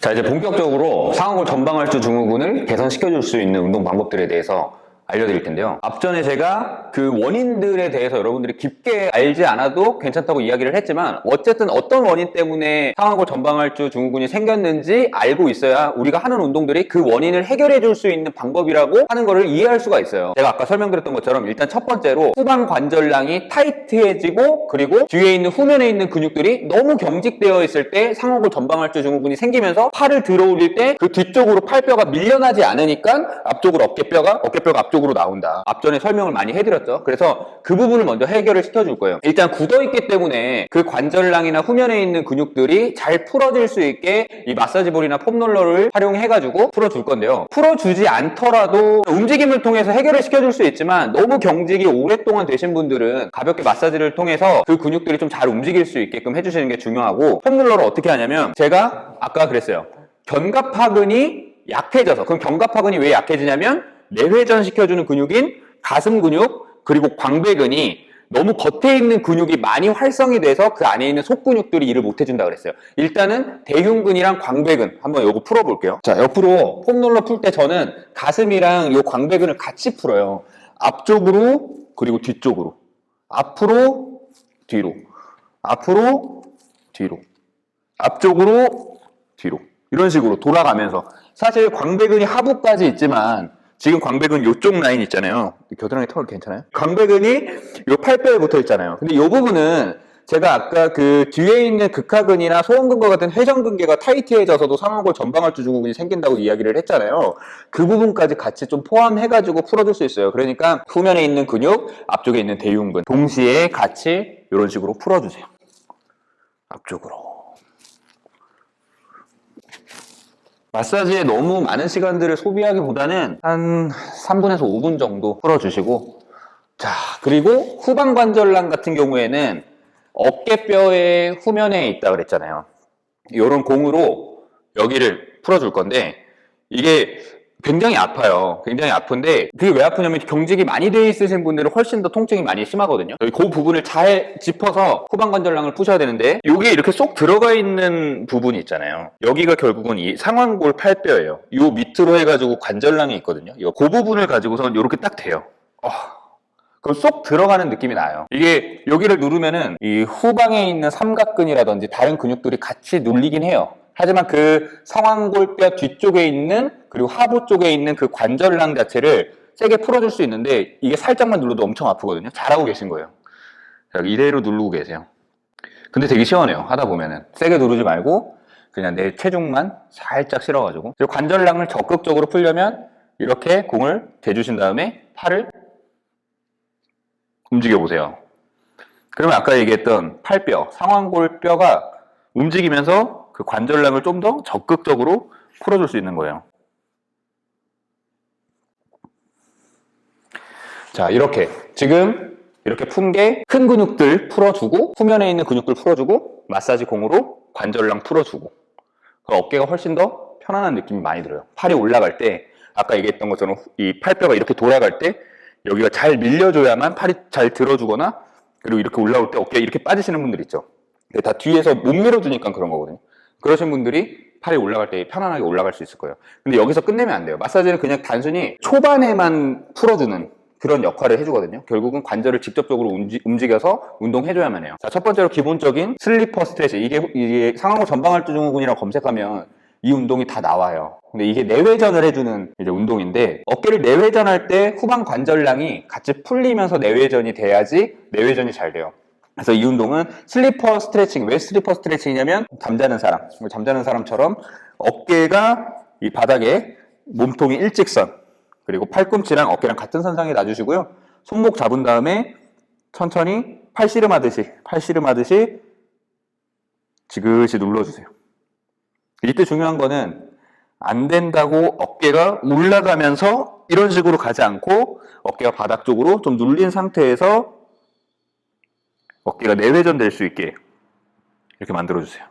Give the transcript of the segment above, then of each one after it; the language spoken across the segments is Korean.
자, 이제 본격적으로 상하골 전방활주 증후군을 개선시켜줄 수 있는 운동 방법들에 대해서 알려드릴 텐데요. 앞전에 제가 그 원인들에 대해서 여러분들이 깊게 알지 않아도 괜찮다고 이야기를 했지만 어쨌든 어떤 원인 때문에 상하골 전방활주 증후군이 생겼는지 알고 있어야 우리가 하는 운동들이 그 원인을 해결해 줄 수 있는 방법이라고 하는 거를 이해할 수가 있어요. 제가 아까 설명드렸던 것처럼 일단 첫 번째로 후방 관절량이 타이트해지고 그리고 뒤에 있는 후면에 있는 근육들이 너무 경직되어 있을 때 상하골 전방활주 증후군이 생기면서 팔을 들어 올릴 때 그 뒤쪽으로 팔뼈가 밀려나지 않으니까 앞쪽으로 어깨뼈가 앞쪽으로 나온다. 앞전에 설명을 많이 해드렸죠. 그래서 그 부분을 먼저 해결을 시켜줄 거예요. 일단 굳어있기 때문에 그 관절량이나 후면에 있는 근육들이 잘 풀어질 수 있게 이 마사지볼이나 폼롤러를 활용해가지고 풀어줄 건데요. 풀어주지 않더라도 움직임을 통해서 해결을 시켜줄 수 있지만 너무 경직이 오랫동안 되신 분들은 가볍게 마사지를 통해서 그 근육들이 좀 잘 움직일 수 있게끔 해주시는 게 중요하고, 폼롤러를 어떻게 하냐면 제가 아까 그랬어요. 견갑하근이 약해져서, 그럼 견갑하근이 왜 약해지냐면 내회전 시켜주는 근육인 가슴 근육 그리고 광배근이 너무 겉에 있는 근육이 많이 활성이 돼서 그 안에 있는 속근육들이 일을 못 해준다 그랬어요. 일단은 대흉근이랑 광배근 한번 요거 풀어볼게요. 자, 옆으로 폼롤러 풀 때 저는 가슴이랑 요 광배근을 같이 풀어요. 앞쪽으로 그리고 뒤쪽으로, 앞으로 뒤로, 앞으로 뒤로, 앞쪽으로 뒤로, 이런 식으로 돌아가면서. 사실 광배근이 하부까지 있지만 지금 광배근 요쪽 라인 있잖아요. 겨드랑이 털 괜찮아요? 광배근이 요 팔뼈에 붙어 있잖아요. 근데 요 부분은 제가 아까 그 뒤에 있는 극하근이나 소원근과 같은 회전근개가 타이트해져서도 상하골 전방활주 증후군이 생긴다고 이야기를 했잖아요. 그 부분까지 같이 좀 포함해가지고 풀어줄 수 있어요. 그러니까 후면에 있는 근육, 앞쪽에 있는 대흉근 동시에 같이 이런 식으로 풀어주세요. 앞쪽으로. 마사지에 너무 많은 시간들을 소비하기보다는 한 3분에서 5분 정도 풀어주시고, 자, 그리고 후방관절랑 같은 경우에는 어깨뼈의 후면에 있다 그랬잖아요. 이런 공으로 여기를 풀어줄 건데 이게 굉장히 아파요. 굉장히 아픈데 그게 왜 아프냐면 경직이 많이 돼 있으신 분들은 훨씬 더 통증이 많이 심하거든요. 그 부분을 잘 짚어서 후방관절량을 푸셔야 되는데 여기에 이렇게 쏙 들어가 있는 부분이 있잖아요. 여기가 결국은 이 상완골 팔뼈예요. 요 밑으로 해가지고 관절량이 있거든요. 그 부분을 가지고선 이렇게 딱 돼요. 그럼 쏙 들어가는 느낌이 나요. 이게 여기를 누르면은 이 후방에 있는 삼각근이라든지 다른 근육들이 같이 눌리긴 해요. 하지만 그 상완골뼈 뒤쪽에 있는 그리고 하부 쪽에 있는 그 관절랑 자체를 세게 풀어줄 수 있는데 이게 살짝만 눌러도 엄청 아프거든요. 잘하고 계신 거예요. 자, 이대로 누르고 계세요. 근데 되게 시원해요. 하다 보면은 세게 누르지 말고 그냥 내 체중만 살짝 실어가지고. 그리고 관절랑을 적극적으로 풀려면 이렇게 공을 대주신 다음에 팔을 움직여 보세요. 그러면 아까 얘기했던 팔뼈, 상완골뼈가 움직이면서 그 관절량을 좀 더 적극적으로 풀어줄 수 있는 거예요. 자, 이렇게 지금 이렇게 푼 게 큰 근육들 풀어주고 후면에 있는 근육들 풀어주고 마사지 공으로 관절량 풀어주고, 그 어깨가 훨씬 더 편안한 느낌이 많이 들어요. 팔이 올라갈 때 아까 얘기했던 것처럼 이 팔뼈가 이렇게 돌아갈 때 여기가 잘 밀려줘야만 팔이 잘 들어주거나, 그리고 이렇게 올라올 때 어깨가 이렇게 빠지시는 분들 있죠. 다 뒤에서 못 밀어주니까 그런 거거든요. 그러신 분들이 팔이 올라갈 때 편안하게 올라갈 수 있을 거예요. 근데 여기서 끝내면 안 돼요. 마사지는 그냥 단순히 초반에만 풀어주는 그런 역할을 해주거든요. 결국은 관절을 직접적으로 움직여서 운동해줘야만 해요. 자, 첫 번째로 기본적인 슬리퍼 스트레치. 이게 상하골 전방활주 증후군이라고 검색하면 이 운동이 다 나와요. 근데 이게 내회전을 해주는 이제 운동인데, 어깨를 내회전할 때 후방 관절량이 같이 풀리면서 내회전이 돼야지 내회전이 잘 돼요. 그래서 이 운동은 슬리퍼 스트레칭. 왜 슬리퍼 스트레칭이냐면 잠자는 사람처럼 어깨가 이 바닥에 몸통이 일직선, 그리고 팔꿈치랑 어깨랑 같은 선상에 놔주시고요. 손목 잡은 다음에 천천히 팔씨름하듯이 지그시 눌러주세요. 이때 중요한 거는 안 된다고 어깨가 올라가면서 이런 식으로 가지 않고 어깨가 바닥 쪽으로 좀 눌린 상태에서 어깨가 내회전될 수 있게 이렇게 만들어주세요.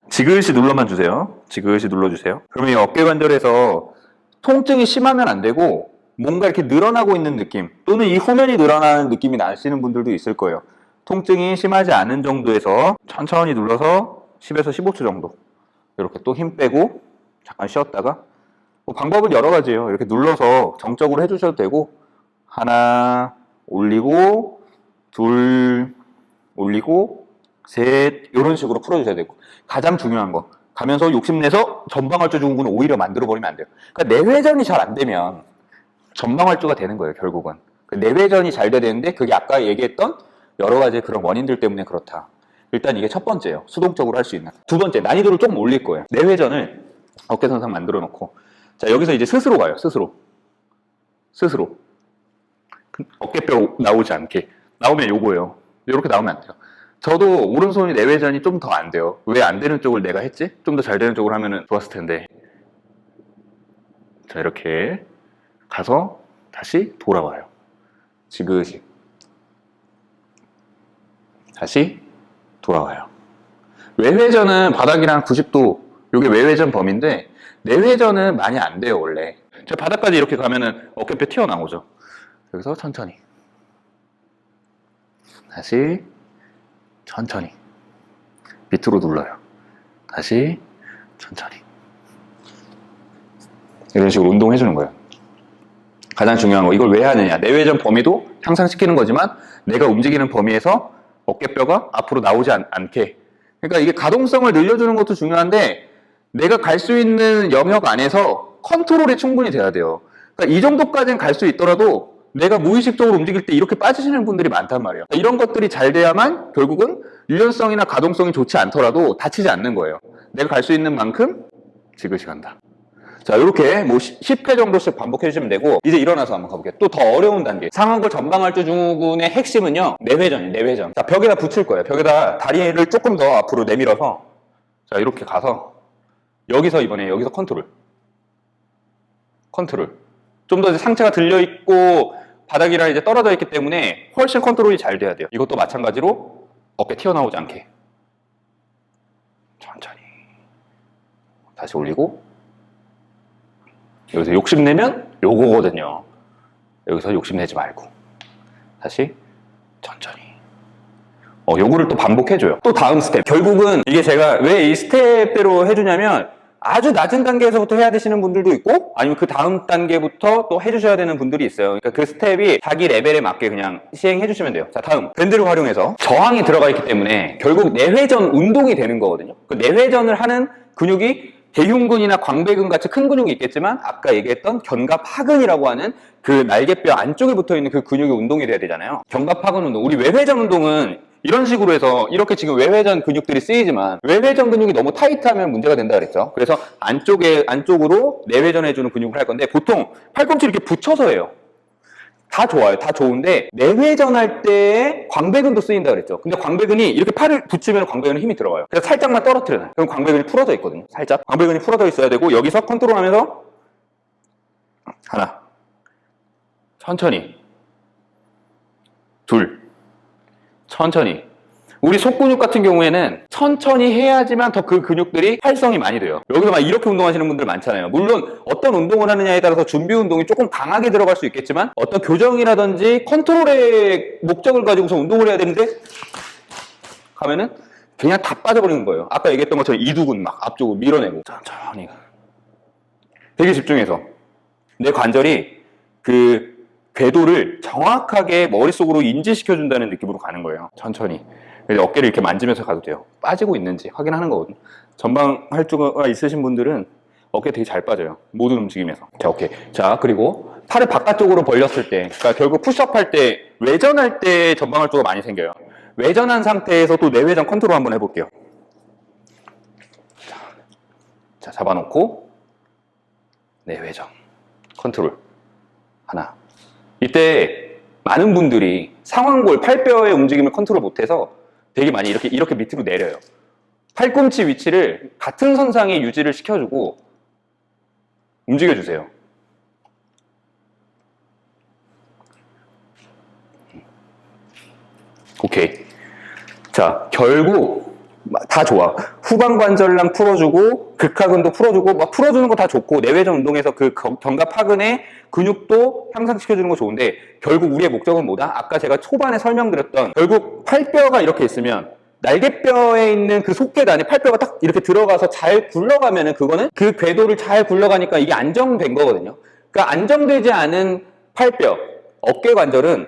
지그시 눌러만 주세요. 지그시 눌러주세요. 그러면 이 어깨 관절에서 통증이 심하면 안 되고 뭔가 이렇게 늘어나고 있는 느낌, 또는 이 후면이 늘어나는 느낌이 나시는 분들도 있을 거예요. 통증이 심하지 않은 정도에서 천천히 눌러서 10에서 15초 정도 이렇게 또 힘 빼고 잠깐 쉬었다가 뭐 방법은 여러 가지예요. 이렇게 눌러서 정적으로 해주셔도 되고 하나 올리고 둘 올리고 셋 이런 식으로 풀어주셔야 되고 가장 중요한 거 가면서 욕심내서 전방활주 증후군을 오히려 만들어버리면 안 돼요. 그러니까 내회전이 잘 안 되면 전방활주가 되는 거예요. 결국은 내회전이 잘 돼야 되는데 그게 아까 얘기했던 여러 가지 그런 원인들 때문에 그렇다. 일단 이게 첫 번째예요. 수동적으로 할 수 있는. 두 번째, 난이도를 조금 올릴 거예요. 내회전을 어깨선상 만들어 놓고 자 여기서 이제 스스로 가요. 스스로 어깨뼈 나오지 않게 나오면 요거예요. 이렇게 나오면 안 돼요. 저도 오른손이 내회전이 좀 더 안 돼요. 왜 안 되는 쪽을 내가 했지? 좀 더 잘 되는 쪽으로 하면 좋았을 텐데. 자 이렇게 가서 다시 돌아와요. 지그시 다시 돌아와요. 외회전은 바닥이랑 90도 이게 외회전 범위인데 내회전은 많이 안 돼요 원래. 저 바닥까지 이렇게 가면은 어깨뼈 튀어나오죠. 여기서 천천히 다시 천천히 밑으로 눌러요. 다시 천천히 이런 식으로 운동해 주는 거예요. 가장 중요한 거 이걸 왜 하느냐 내회전 범위도 향상시키는 거지만 내가 움직이는 범위에서 어깨뼈가 앞으로 나오지 않게 그러니까 이게 가동성을 늘려주는 것도 중요한데 내가 갈 수 있는 영역 안에서 컨트롤이 충분히 돼야 돼요. 그러니까 이 정도까지는 갈 수 있더라도 내가 무의식적으로 움직일 때 이렇게 빠지시는 분들이 많단 말이에요. 이런 것들이 잘 돼야만 결국은 유연성이나 가동성이 좋지 않더라도 다치지 않는 거예요. 내가 갈 수 있는 만큼 지그시 간다. 자, 이렇게 뭐 10회 정도씩 반복해 주시면 되고 이제 일어나서 한번 가볼게요. 또 더 어려운 단계. 상완골 전방활주 증후군의 핵심은요. 내회전이에요. 내회전. 자, 벽에다 붙일 거예요. 벽에다 다리를 조금 더 앞으로 내밀어서 자, 이렇게 가서 여기서 이번에 여기서 컨트롤. 좀 더 상체가 들려 있고 바닥이랑 이제 떨어져 있기 때문에 훨씬 컨트롤이 잘 돼야 돼요. 이것도 마찬가지로 어깨 튀어나오지 않게 천천히 다시 올리고 여기서 욕심내면 요거거든요. 여기서 욕심내지 말고 다시 천천히 요거를 또 반복해줘요. 또 다음 스텝 결국은 이게 제가 왜 이 스텝대로 해주냐면 아주 낮은 단계에서부터 해야 되시는 분들도 있고 아니면 그 다음 단계부터 또 해주셔야 되는 분들이 있어요. 그러니까 그 스텝이 자기 레벨에 맞게 그냥 시행해 주시면 돼요. 자, 다음 밴드를 활용해서 저항이 들어가 있기 때문에 결국 내회전 운동이 되는 거거든요. 그 내회전을 하는 근육이 대흉근이나 광배근 같이 큰 근육이 있겠지만 아까 얘기했던 견갑하근이라고 하는 그 날개뼈 안쪽에 붙어있는 그 근육이 운동이 돼야 되잖아요. 견갑하근 운동, 우리 외회전 운동은 이런 식으로 해서 이렇게 지금 외회전 근육들이 쓰이지만 외회전 근육이 너무 타이트하면 문제가 된다 그랬죠. 그래서 안쪽으로 내회전 해주는 근육을 할 건데 보통 팔꿈치 이렇게 붙여서 해요. 다 좋아요. 다 좋은데 내회전 할 때 광배근도 쓰인다 그랬죠. 근데 광배근이 이렇게 팔을 붙이면 광배근에 힘이 들어가요. 그래서 살짝만 떨어뜨려요. 그럼 광배근이 풀어져 있거든요. 살짝 광배근이 풀어져 있어야 되고 여기서 컨트롤하면서 하나 천천히 둘 천천히 우리 속근육 같은 경우에는 천천히 해야지만 더 그 근육들이 활성이 많이 돼요. 여기서 막 이렇게 운동하시는 분들 많잖아요. 물론 어떤 운동을 하느냐에 따라서 준비 운동이 조금 강하게 들어갈 수 있겠지만 어떤 교정이라든지 컨트롤의 목적을 가지고서 운동을 해야 되는데 가면은 그냥 다 빠져버리는 거예요. 아까 얘기했던 것처럼 이두근 막 앞쪽으로 밀어내고 천천히 되게 집중해서 내 관절이 그 궤도를 정확하게 머릿속으로 인지시켜준다는 느낌으로 가는 거예요. 천천히. 어깨를 이렇게 만지면서 가도 돼요. 빠지고 있는지 확인하는 거거든요. 전방 활주가 있으신 분들은 어깨 되게 잘 빠져요. 모든 움직임에서. 자, 오케이. 자, 그리고 팔을 바깥쪽으로 벌렸을 때, 그러니까 결국 푸시업 할 때, 외전할 때 전방 활주가 많이 생겨요. 외전한 상태에서 또 내외전 컨트롤 한번 해볼게요. 자, 잡아놓고 내외전 컨트롤 하나. 이때 많은 분들이 상완골, 팔뼈의 움직임을 컨트롤 못해서 되게 많이 이렇게 밑으로 내려요. 팔꿈치 위치를 같은 선상에 유지를 시켜주고 움직여주세요. 오케이. 자, 결국 다 좋아. 후방 관절랑 풀어주고 극하근도 풀어주고 막 풀어주는 거 다 좋고 내외전 운동에서 그 견갑하근의 근육도 향상시켜주는 거 좋은데 결국 우리의 목적은 뭐다? 아까 제가 초반에 설명드렸던 결국 팔뼈가 이렇게 있으면 날개뼈에 있는 그 속계단에 팔뼈가 딱 이렇게 들어가서 잘 굴러가면은 그거는 그 궤도를 잘 굴러가니까 이게 안정된 거거든요. 그러니까 안정되지 않은 팔뼈, 어깨 관절은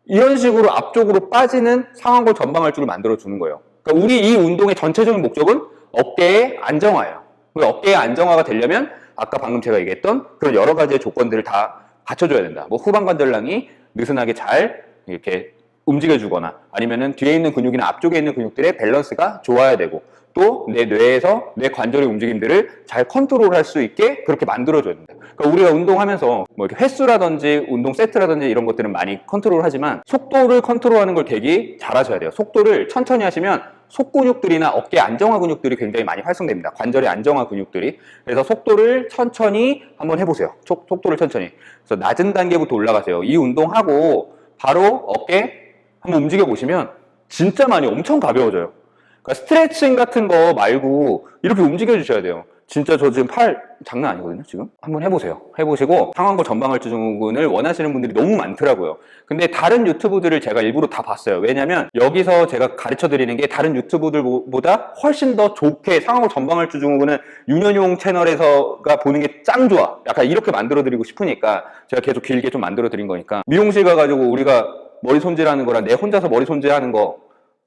이런 식으로 앞쪽으로 빠지는 상완골 전방할주를 만들어주는 거예요. 그러니까 우리 이 운동의 전체적인 목적은 어깨의 안정화예요. 어깨의 안정화가 되려면 아까 방금 제가 얘기했던 그런 여러 가지의 조건들을 다 갖춰줘야 된다. 뭐 후방관절량이 느슨하게 잘 이렇게 움직여주거나 아니면은 뒤에 있는 근육이나 앞쪽에 있는 근육들의 밸런스가 좋아야 되고 또 내 뇌에서 내 관절의 움직임들을 잘 컨트롤할 수 있게 그렇게 만들어줘야 된다. 그러니까 우리가 운동하면서 뭐 이렇게 횟수라든지 운동 세트라든지 이런 것들은 많이 컨트롤하지만 속도를 컨트롤하는 걸 되게 잘하셔야 돼요. 속도를 천천히 하시면 속근육들이나 어깨 안정화 근육들이 굉장히 많이 활성됩니다. 관절의 안정화 근육들이. 그래서 속도를 천천히 한번 해보세요. 속도를 천천히. 그래서 낮은 단계부터 올라가세요. 이 운동하고 바로 어깨 한번 움직여 보시면 진짜 많이 엄청 가벼워져요. 그러니까 스트레칭 같은 거 말고 이렇게 움직여 주셔야 돼요. 진짜 저 지금 팔 장난 아니거든요, 지금. 한번 해보세요. 해보시고 상완골 전방할주 증후군을 원하시는 분들이 너무 많더라고요. 근데 다른 유튜브들을 제가 일부러 다 봤어요. 왜냐면 여기서 제가 가르쳐 드리는 게 다른 유튜브들보다 훨씬 더 좋게 상완골 전방할주 증후군은 윤현용 채널에서가 보는 게 짱 좋아. 약간 이렇게 만들어 드리고 싶으니까 제가 계속 길게 좀 만들어 드린 거니까 미용실 가가지고 우리가 머리 손질하는 거랑 내 혼자서 머리 손질하는 거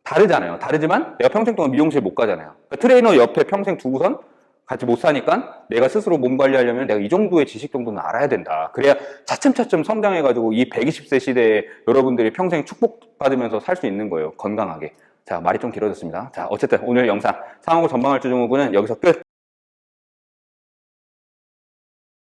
다르잖아요. 다르지만 내가 평생 동안 미용실 못 가잖아요. 그러니까 트레이너 옆에 평생 두고선 같이 못 사니까 내가 스스로 몸 관리하려면 내가 이 정도의 지식 정도는 알아야 된다. 그래야 차츰차츰 성장해가지고 이 120세 시대에 여러분들이 평생 축복받으면서 살 수 있는 거예요. 건강하게. 자, 말이 좀 길어졌습니다. 자, 어쨌든 오늘 영상 상완골 전방할주 증후군은 여기서 끝!